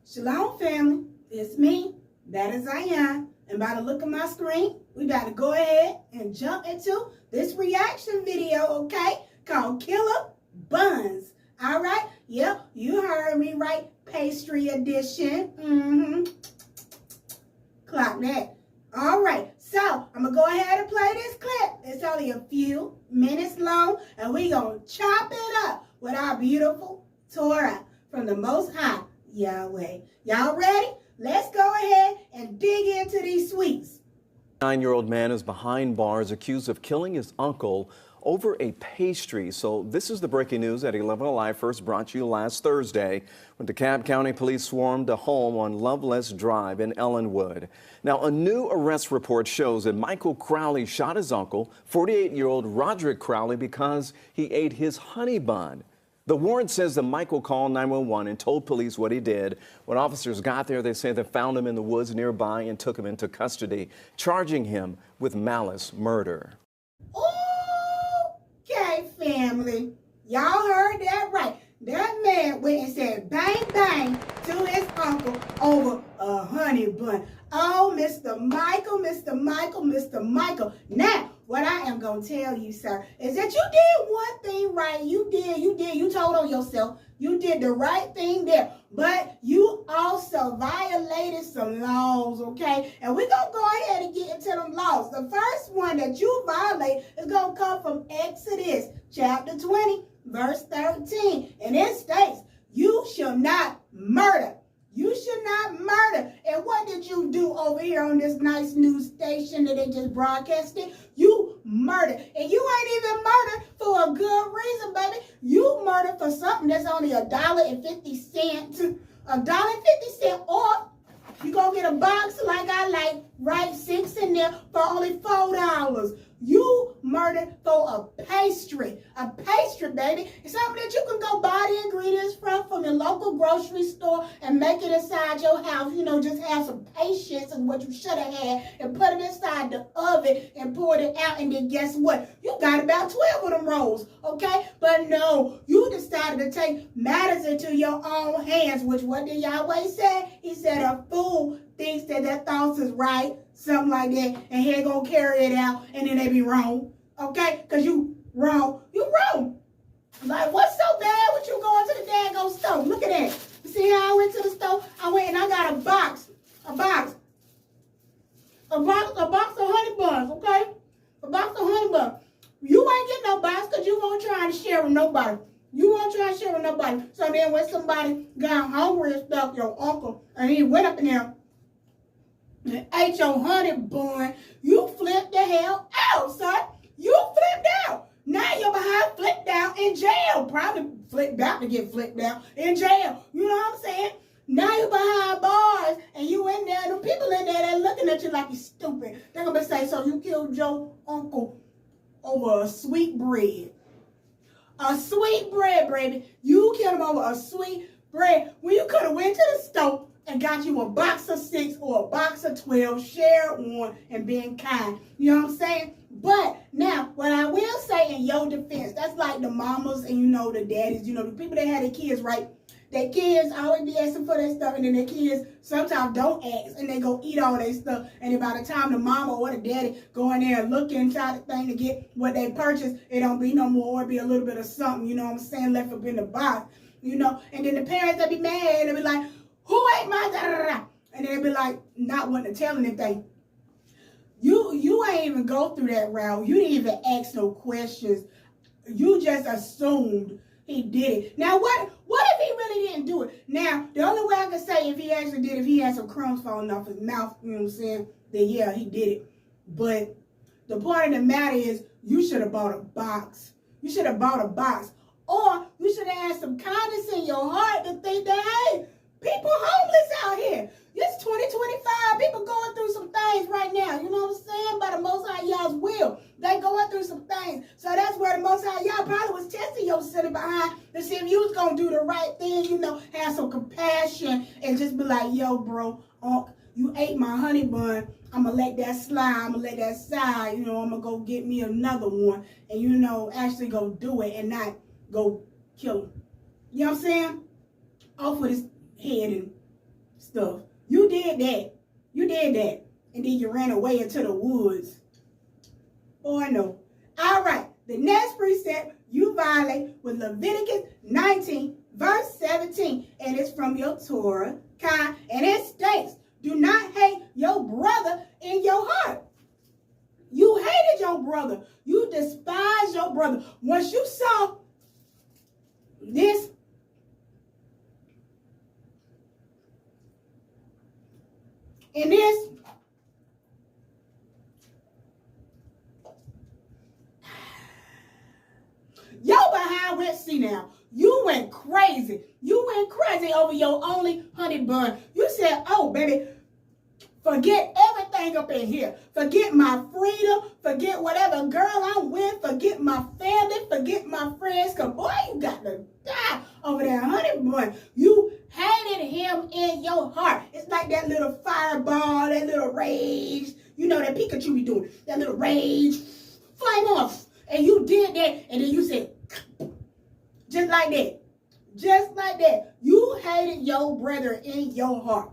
Shalom family, it's me, that is Zion, and by the look of my screen, we got to go ahead and jump into this reaction video, okay, called Killer Buns. All right, yep, you heard me right, pastry edition, clock that. All right, so I'm going to go ahead and play this clip. It's only a few minutes long, and we're going to chop it up with our beautiful Torah from the Most High Yahweh. Y'all ready? Let's go ahead and dig into these sweets. A 9-year-old man is behind bars accused of killing his uncle over a pastry. So this is the breaking news at 11 Alive, first brought to you last Thursday when DeKalb County Police swarmed a home on Loveless Drive in Ellenwood. Now, a new arrest report shows that Michael Crowley shot his uncle, 48-year-old Roderick Crowley, because he ate his honey bun. The warrant says that Michael called 911 and told police what he did. When officers got there, they say they found him in the woods nearby and took him into custody, charging him with malice murder. Okay, family. Y'all heard that right. That man went and said bang, bang to his uncle over a honey bun. Oh, Mr. Michael, Mr. Michael, Mr. Michael. Now, what I am going to tell you, sir, is that you did one thing right. You did. You told on yourself. You did the right thing there. But you also violated some laws, okay? And we're going to go ahead and get into them laws. The first one that you violate is going to come from Exodus chapter 20, verse 13. And it states, you shall not murder. You should not murder. And what did you do over here on this nice news station that they just broadcasted? You murdered. And you ain't even murdered for a good reason, baby. You murdered for something that's only $1.50. $1.50 off. You go get a box like I like, right? 6 in there for only $4. You murdered for a pastry. A pastry, baby. It's something that you can go buy the ingredients from your local grocery store and make it inside your house. You know, just have some patience and what you should have had and put it inside the oven and pour it out. And then guess what? You got about 12 of them rolls, okay? But no, you decided to take matters into your own hands, which what did Yahweh say? He said a fool thinks that thoughts is right, something like that, and he ain't gonna carry it out, and then they be wrong, okay? Because you wrong. Like, what's so bad with you going to the daggone stove? Look at that. You see how I went to the stove? I went and I got a box of honey buns, okay? A box of honey buns. You ain't getting no box because you won't try to share with nobody. You won't try to share with nobody. So then when somebody got hungry and stuff, your uncle, and he went up in there and ate your honey bun, you flipped the hell out, son. You flipped out. Now you're behind flipped out in jail. Probably about to get flipped out in jail. You know what I'm saying? Now you're behind bars and you in there. The people in there, they're looking at you like you're stupid. They're going to say, so you killed your uncle over a sweet bread. A sweet bread, baby. You killed him over a sweet bread when you could have went to the store and got you a box of 6 or a box of 12, shared one, and being kind. You know what I'm saying? But now, what I will say in your defense, that's like the mamas and, you know, the daddies, you know, the people that had their kids, right? Their kids always be asking for their stuff, and then their kids sometimes don't ask, and they go eat all their stuff. And then by the time the mama or the daddy go in there and look inside the thing to get what they purchased, it don't be no more, or it be a little bit of something, you know what I'm saying, left up in the box, you know. And then the parents, they be mad, they be like, who ate my da-da-da-da? And then they be like, not wanting to tell anything. You ain't even go through that route. You didn't even ask no questions. You just assumed he did it. Now, what if he really didn't do it? Now, the only way I can say if he actually did, if he had some crumbs falling off his mouth, you know what I'm saying, then yeah, he did it. But the point of the matter is, you should have bought a box. You should have bought a box. Or you should have had some kindness in your heart to think that, hey, people homeless out here. It's 2025. People going through some things right now. You know what I'm saying? By the Most High Yah's will. They going through some things. So that's where the Most High Yah probably was testing your city behind to see if you was going to do the right thing, you know, have some compassion and just be like, yo, bro, you ate my honey bun. I'm going to let that slide. I'm going to let that side. You know, I'm going to go get me another one and, you know, actually go do it and not go kill him. You know what I'm saying? Off with his head and stuff. You did that. You did that. And then you ran away into the woods. Boy, no. All right. The next precept you violate was Leviticus 19, verse 17. And it's from your Torah, and it states, do not hate your brother in your heart. You hated your brother. You despised your brother. Once you saw this, and this, your behind went, see now, you went crazy. You went crazy over your only honey bun. You said, oh, baby, forget everything up in here. Forget my freedom. Forget whatever girl I'm with. Forget my family. Forget my friends. Because, boy, you got to die over that honey bun. You hated him in your heart. It's like that little fireball, that little rage. You know that Pikachu be doing. That little rage. Flame off. And you did that. And then you said, just like that. Just like that. You hated your brother in your heart.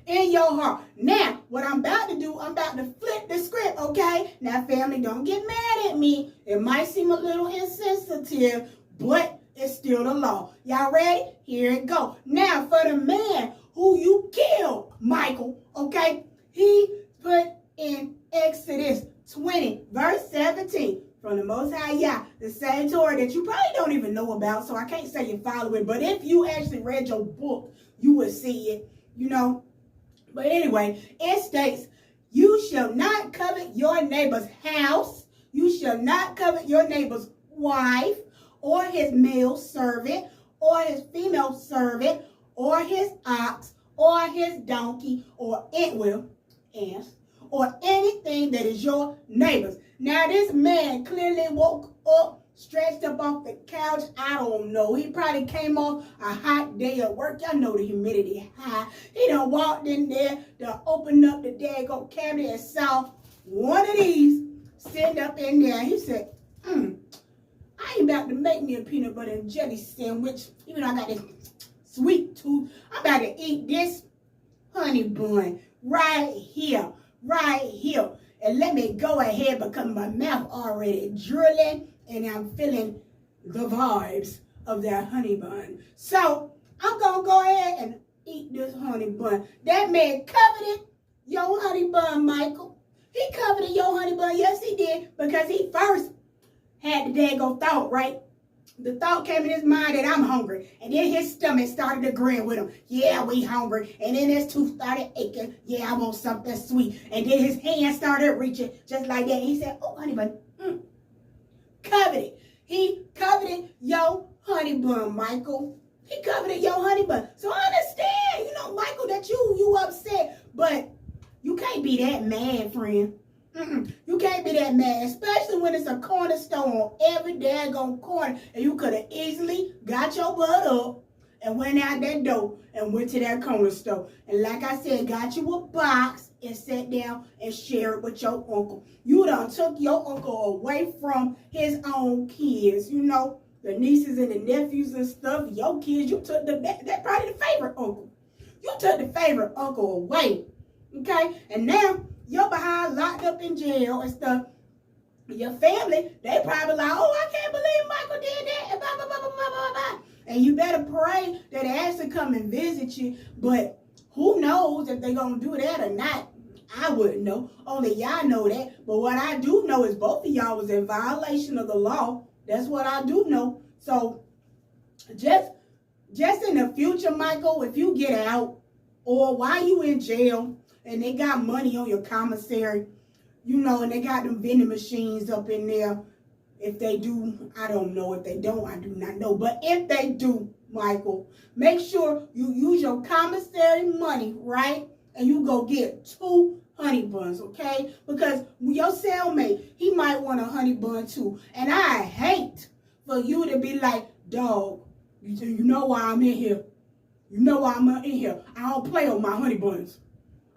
In your heart. Now, what I'm about to do, I'm about to flip the script, okay? Now, family, don't get mad at me. It might seem a little insensitive, but it's still the law. Y'all ready? Here it go. Now, for the man who you killed, Michael, okay? He put in Exodus 20, verse 17. From the Most High Yah, the same Torah that you probably don't even know about, so I can't say you follow it. But if you actually read your book, you would see it, you know. But anyway, it states, you shall not covet your neighbor's house. You shall not covet your neighbor's wife, or his male servant, or his female servant, or his ox, or his donkey, or ants, or anything that is your neighbor's. Now, this man clearly woke up, stretched up off the couch. I don't know. He probably came off a hot day at work. Y'all know the humidity high. He done walked in there, done opened up the daggone cabinet and saw one of these sitting up in there. He said, I ain't about to make me a peanut butter and jelly sandwich. Even though I got this sweet tooth, I'm about to eat this honey bun right here. Right here. And let me go ahead because my mouth already drooling and I'm feeling the vibes of that honey bun. So I'm going to go ahead and eat this honey bun. That man coveted your honey bun, Michael. He coveted your honey bun. Yes, he did. Because he first had the daggone thought, right? The thought came in his mind that I'm hungry. And then his stomach started agreeing with him. Yeah, we hungry. And then his tooth started aching. Yeah, I want something sweet. And then his hand started reaching just like that. He said, oh, honey bun. Coveted. He coveted your honey bun, Michael. He coveted your honey bun. So I understand, you know, Michael, that you upset. But you can't be that mad, friend. You can't be that mad, especially when it's a corner store on every daggone corner, and you could have easily got your butt up and went out that door and went to that corner store. And like I said, got you a box and sat down and shared it with your uncle. You done took your uncle away from his own kids, you know, the nieces and the nephews and stuff. Your kids, you took that probably the favorite uncle. You took the favorite uncle away, okay? And now you're behind locked up in jail and stuff. Your family, they probably like, oh, I can't believe Michael did that, and blah, blah, blah, blah, blah, blah. And you better pray that they actually come and visit you. But who knows if they're going to do that or not? I wouldn't know. Only y'all know that. But what I do know is both of y'all was in violation of the law. That's what I do know. So just in the future, Michael, if you get out or while you in jail, and they got money on your commissary, you know, and they got them vending machines up in there. If they do, I don't know. If they don't, I do not know. But if they do, Michael, make sure you use your commissary money, right? And you go get 2 honey buns, okay? Because your cellmate, he might want a honey bun too. And I hate for you to be like, dog, you know why I'm in here. You know why I'm in here. I don't play on my honey buns.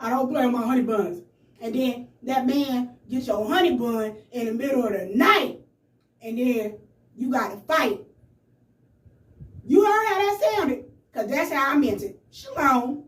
I don't play on my honey buns. And then that man gets your honey bun in the middle of the night. And then you got to fight. You heard how that sounded? Because that's how I meant it. Shalom.